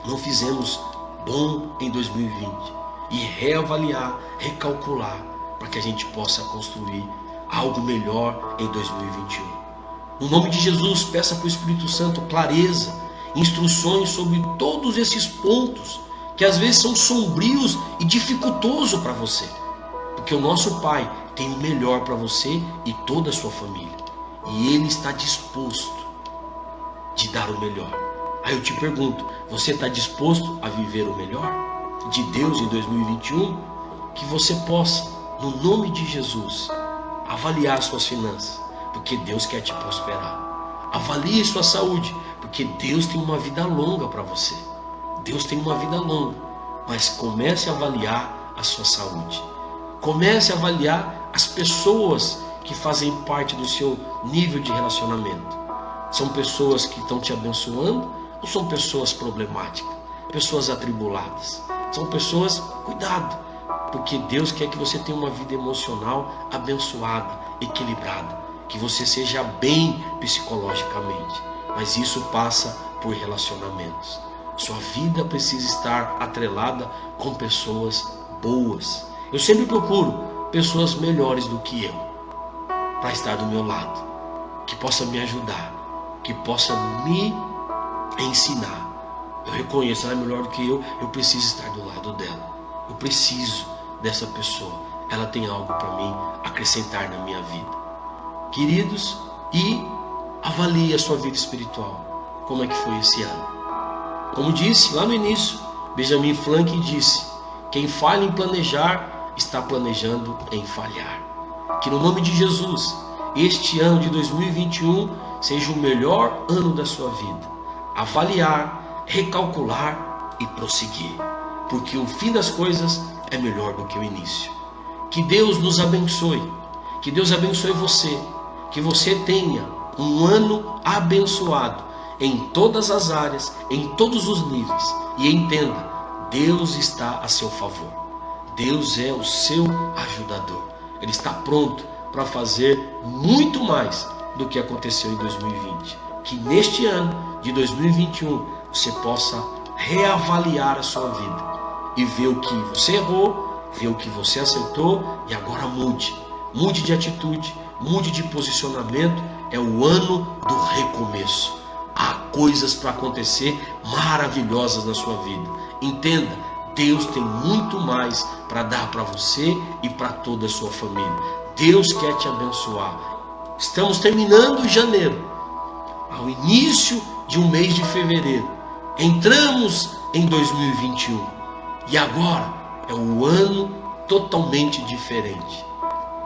não fizemos bom em 2020 e reavaliar, recalcular, para que a gente possa construir algo melhor em 2021. No nome de Jesus, peça para o Espírito Santo clareza, instruções sobre todos esses pontos que às vezes são sombrios e dificultosos para você, porque o nosso Pai tem o melhor para você e toda a sua família, e Ele está disposto de dar o melhor. Aí eu te pergunto, você está disposto a viver o melhor de Deus em 2021? Que você possa, no nome de Jesus, avaliar suas finanças, porque Deus quer te prosperar. Avalie sua saúde, porque Deus tem uma vida longa para você. Deus tem uma vida longa, mas comece a avaliar a sua saúde. Comece a avaliar as pessoas que fazem parte do seu nível de relacionamento. São pessoas que estão te abençoando ou são pessoas problemáticas, pessoas atribuladas? São pessoas, cuidado, porque Deus quer que você tenha uma vida emocional abençoada, equilibrada, que você seja bem psicologicamente, mas isso passa por relacionamentos. Sua vida precisa estar atrelada com pessoas boas. Eu sempre procuro pessoas melhores do que eu para estar do meu lado, que possa me ajudar, que possa me ensinar. Eu reconheço, ela é melhor do que eu preciso estar do lado dela. Eu preciso dessa pessoa. Ela tem algo para mim acrescentar na minha vida. Queridos, e avalie a sua vida espiritual. Como é que foi esse ano? Como disse lá no início, Benjamin Franklin disse: quem falha em planejar, está planejando em falhar. Que no nome de Jesus, este ano de 2021 seja o melhor ano da sua vida. Avaliar, recalcular e prosseguir, porque o fim das coisas é melhor do que o início. Que Deus nos abençoe, que Deus abençoe você, que você tenha um ano abençoado em todas as áreas, em todos os níveis. E entenda, Deus está a seu favor. Deus é o seu ajudador. Ele está pronto para fazer muito mais do que aconteceu em 2020. Que neste ano de 2021 você possa reavaliar a sua vida e ver o que você errou, ver o que você acertou e agora mude. Mude de atitude, mude de posicionamento. É o ano do recomeço. Há coisas para acontecer maravilhosas na sua vida. Entenda, Deus tem muito mais para dar para você e para toda a sua família. Deus quer te abençoar. Estamos terminando janeiro, ao início de um mês de fevereiro. Entramos em 2021 e agora é um ano totalmente diferente.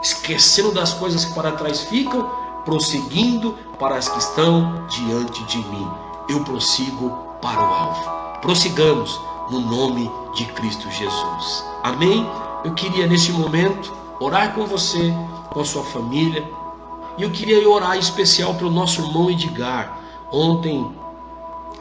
Esquecendo das coisas que para trás ficam, prosseguindo para as que estão diante de mim. Eu prossigo para o alvo. Prossigamos no nome de Cristo Jesus. Amém? Eu queria nesse momento orar com você, com a sua família. E eu queria orar em especial pelo nosso irmão Edgar. Ontem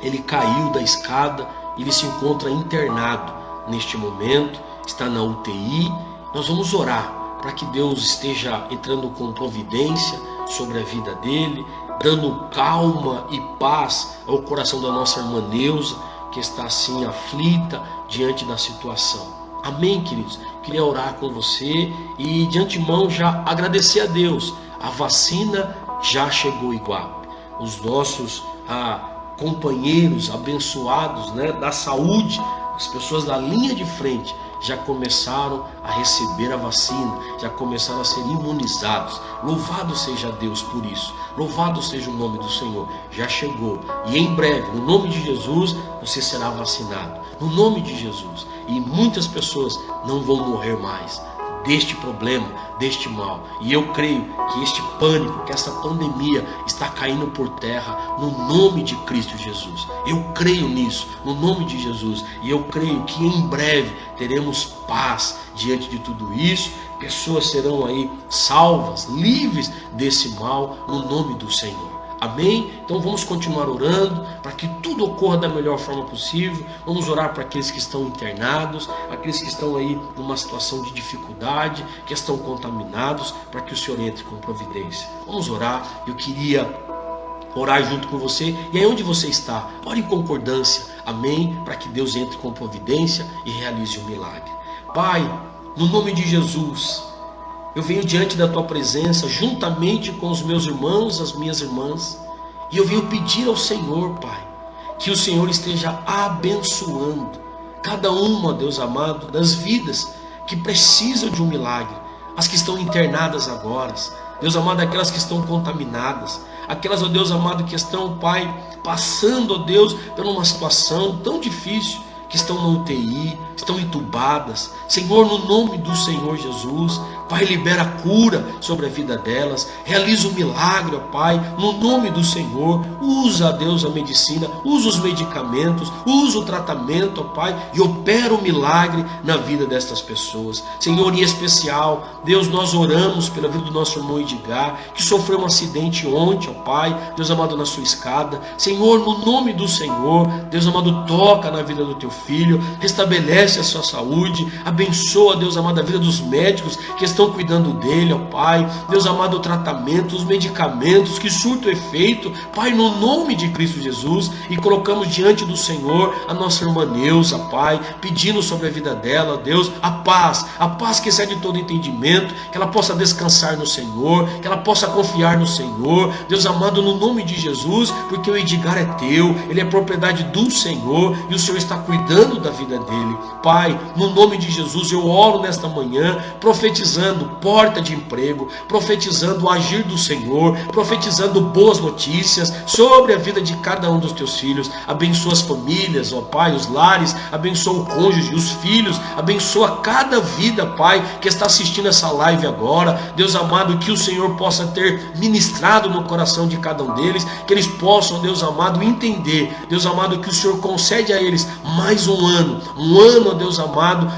ele caiu da escada, ele se encontra internado neste momento, está na UTI. Nós vamos orar para que Deus esteja entrando com providência sobre a vida dele, dando calma e paz ao coração da nossa irmã Neuza, que está assim aflita diante da situação. Amém, queridos? Queria orar com você e de antemão já agradecer a Deus. A vacina já chegou igual. Os nossos companheiros abençoados, né, da saúde, as pessoas da linha de frente, já começaram a receber a vacina, já começaram a ser imunizados. Louvado seja Deus por isso, louvado seja o nome do Senhor. Já chegou e em breve, no nome de Jesus, você será vacinado, no nome de Jesus. E muitas pessoas não vão morrer mais deste problema, deste mal. E eu creio que este pânico, que essa pandemia está caindo por terra no nome de Cristo Jesus. Eu creio nisso, no nome de Jesus. E eu creio que em breve teremos paz diante de tudo isso. Pessoas serão aí salvas, livres desse mal, no nome do Senhor. Amém? Então vamos continuar orando para que tudo ocorra da melhor forma possível. Vamos orar para aqueles que estão internados, aqueles que estão aí numa situação de dificuldade, que estão contaminados, para que o Senhor entre com providência. Vamos orar. Eu queria orar junto com você. E aí onde você está, ore em concordância. Amém? Para que Deus entre com providência e realize o milagre. Pai, no nome de Jesus, eu venho diante da tua presença, juntamente com os meus irmãos, as minhas irmãs, e eu venho pedir ao Senhor, Pai, que o Senhor esteja abençoando cada uma, Deus amado, das vidas que precisam de um milagre, as que estão internadas agora, Deus amado, aquelas que estão contaminadas, aquelas, ó Deus amado, que estão, Pai, passando, ó Deus, por uma situação tão difícil, que estão na UTI, estão entubadas. Senhor, no nome do Senhor Jesus, Pai, libera a cura sobre a vida delas, realiza o milagre, ó Pai, no nome do Senhor. Usa, Deus, a medicina, usa os medicamentos, usa o tratamento, ó Pai, e opera o milagre na vida destas pessoas. Senhor, em especial, Deus, nós oramos pela vida do nosso irmão Edgar, que sofreu um acidente ontem, ó Pai, Deus amado, na sua escada. Senhor, no nome do Senhor, Deus amado, toca na vida do teu filho, restabelece a sua saúde, abençoa, Deus amado, a vida dos médicos que estão cuidando dele, ó Pai, Deus amado, o tratamento, os medicamentos que surtam efeito, Pai, no nome de Cristo Jesus. E colocamos diante do Senhor a nossa irmã Neuza, Pai, pedindo sobre a vida dela, Deus, a paz que excede todo entendimento, que ela possa descansar no Senhor, que ela possa confiar no Senhor, Deus amado, no nome de Jesus, porque o Edgar é teu, ele é propriedade do Senhor e o Senhor está cuidando da vida dele. Pai, no nome de Jesus, eu oro nesta manhã, profetizando porta de emprego, profetizando o agir do Senhor, profetizando boas notícias sobre a vida de cada um dos teus filhos. Abençoa as famílias, ó Pai, os lares, abençoa o cônjuge, os filhos, abençoa cada vida, Pai, que está assistindo essa live agora. Deus amado, que o Senhor possa ter ministrado no coração de cada um deles, que eles possam, Deus amado, entender, Deus amado, que o Senhor concede a eles mais um ano, ó Deus amado,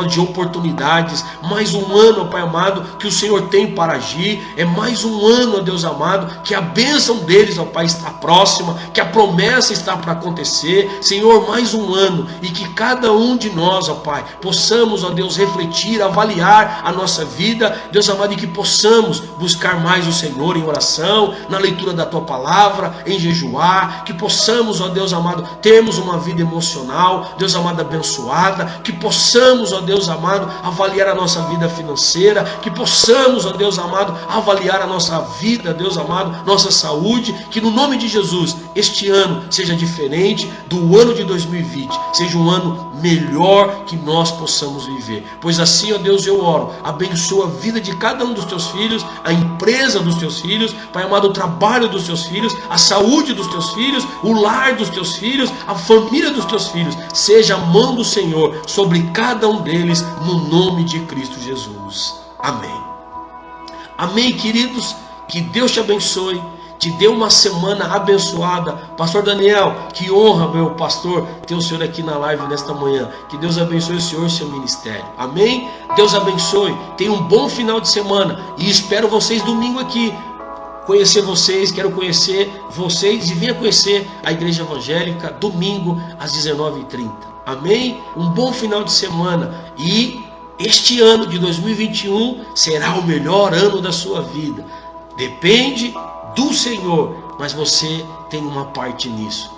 de oportunidades, mais um ano, ó Pai amado, que o Senhor tem para agir, é mais um ano, ó Deus amado, que a bênção deles, ó Pai, está próxima, que a promessa está para acontecer, Senhor, mais um ano, e que cada um de nós, ó Pai, possamos, ó Deus, refletir, avaliar a nossa vida, Deus amado, e que possamos buscar mais o Senhor em oração, na leitura da Tua Palavra, em jejuar, que possamos, ó Deus amado, termos uma vida emocional, Deus amado, abençoada, que possamos, ó Deus amado, avaliar a nossa vida financeira, que possamos, ó Deus amado, avaliar a nossa vida, Deus amado, nossa saúde, que no nome de Jesus, este ano seja diferente do ano de 2020, seja um ano melhor que nós possamos viver, pois assim, ó Deus, eu oro, abençoa a vida de cada um dos teus filhos, a empresa dos teus filhos, Pai amado, o trabalho dos teus filhos, a saúde dos teus filhos, o lar dos teus filhos, a família dos teus filhos, seja a mão do Senhor sobre cada um deles, no nome de Cristo Jesus. Amém. Amém, queridos. Que Deus te abençoe, te dê uma semana abençoada. Pastor Daniel, que honra, meu pastor, ter o senhor aqui na live nesta manhã. Que Deus abençoe o senhor e o seu ministério. Amém? Deus abençoe. Tenha um bom final de semana e espero vocês domingo aqui. Conhecer vocês, quero conhecer vocês e venha conhecer a Igreja Evangélica domingo às 19h30. Amém? Um bom final de semana e este ano de 2021 será o melhor ano da sua vida. Depende do Senhor, mas você tem uma parte nisso.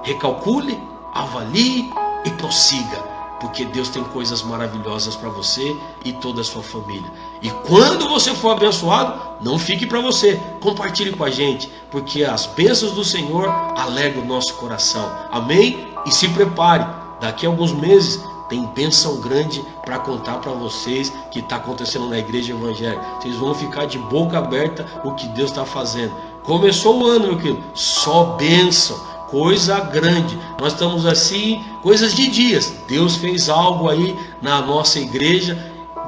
Recalcule, avalie e prossiga, porque Deus tem coisas maravilhosas para você e toda a sua família. E quando você for abençoado, não fique para você, compartilhe com a gente, porque as bênçãos do Senhor alegram o nosso coração. Amém? E se prepare, daqui a alguns meses tem bênção grande para contar para vocês que está acontecendo na igreja evangélica. Vocês vão ficar de boca aberta o que Deus está fazendo. Começou o ano, meu querido, só bênção, coisa grande. Nós estamos assim, coisas de dias. Deus fez algo aí na nossa igreja.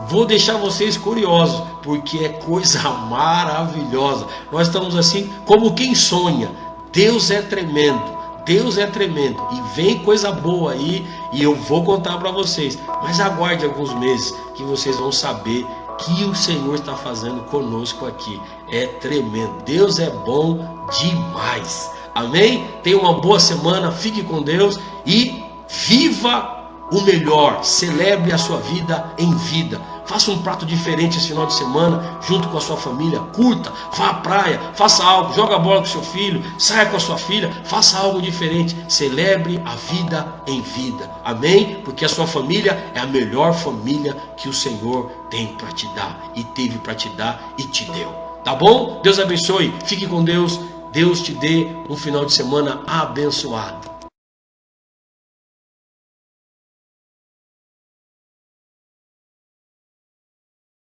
Vou deixar vocês curiosos, porque é coisa maravilhosa. Nós estamos assim como quem sonha. Deus é tremendo. Deus é tremendo e vem coisa boa aí e eu vou contar para vocês. Mas aguarde alguns meses que vocês vão saber que o Senhor está fazendo conosco aqui. É tremendo. Deus é bom demais. Amém? Tenha uma boa semana. Fique com Deus e viva o melhor. Celebre a sua vida em vida. Faça um prato diferente esse final de semana, junto com a sua família. Curta, vá à praia, faça algo, joga bola com seu filho, saia com a sua filha, faça algo diferente. Celebre a vida em vida. Amém? Porque a sua família é a melhor família que o Senhor tem para te dar, e teve para te dar e te deu. Tá bom? Deus abençoe, fique com Deus. Deus te dê um final de semana abençoado.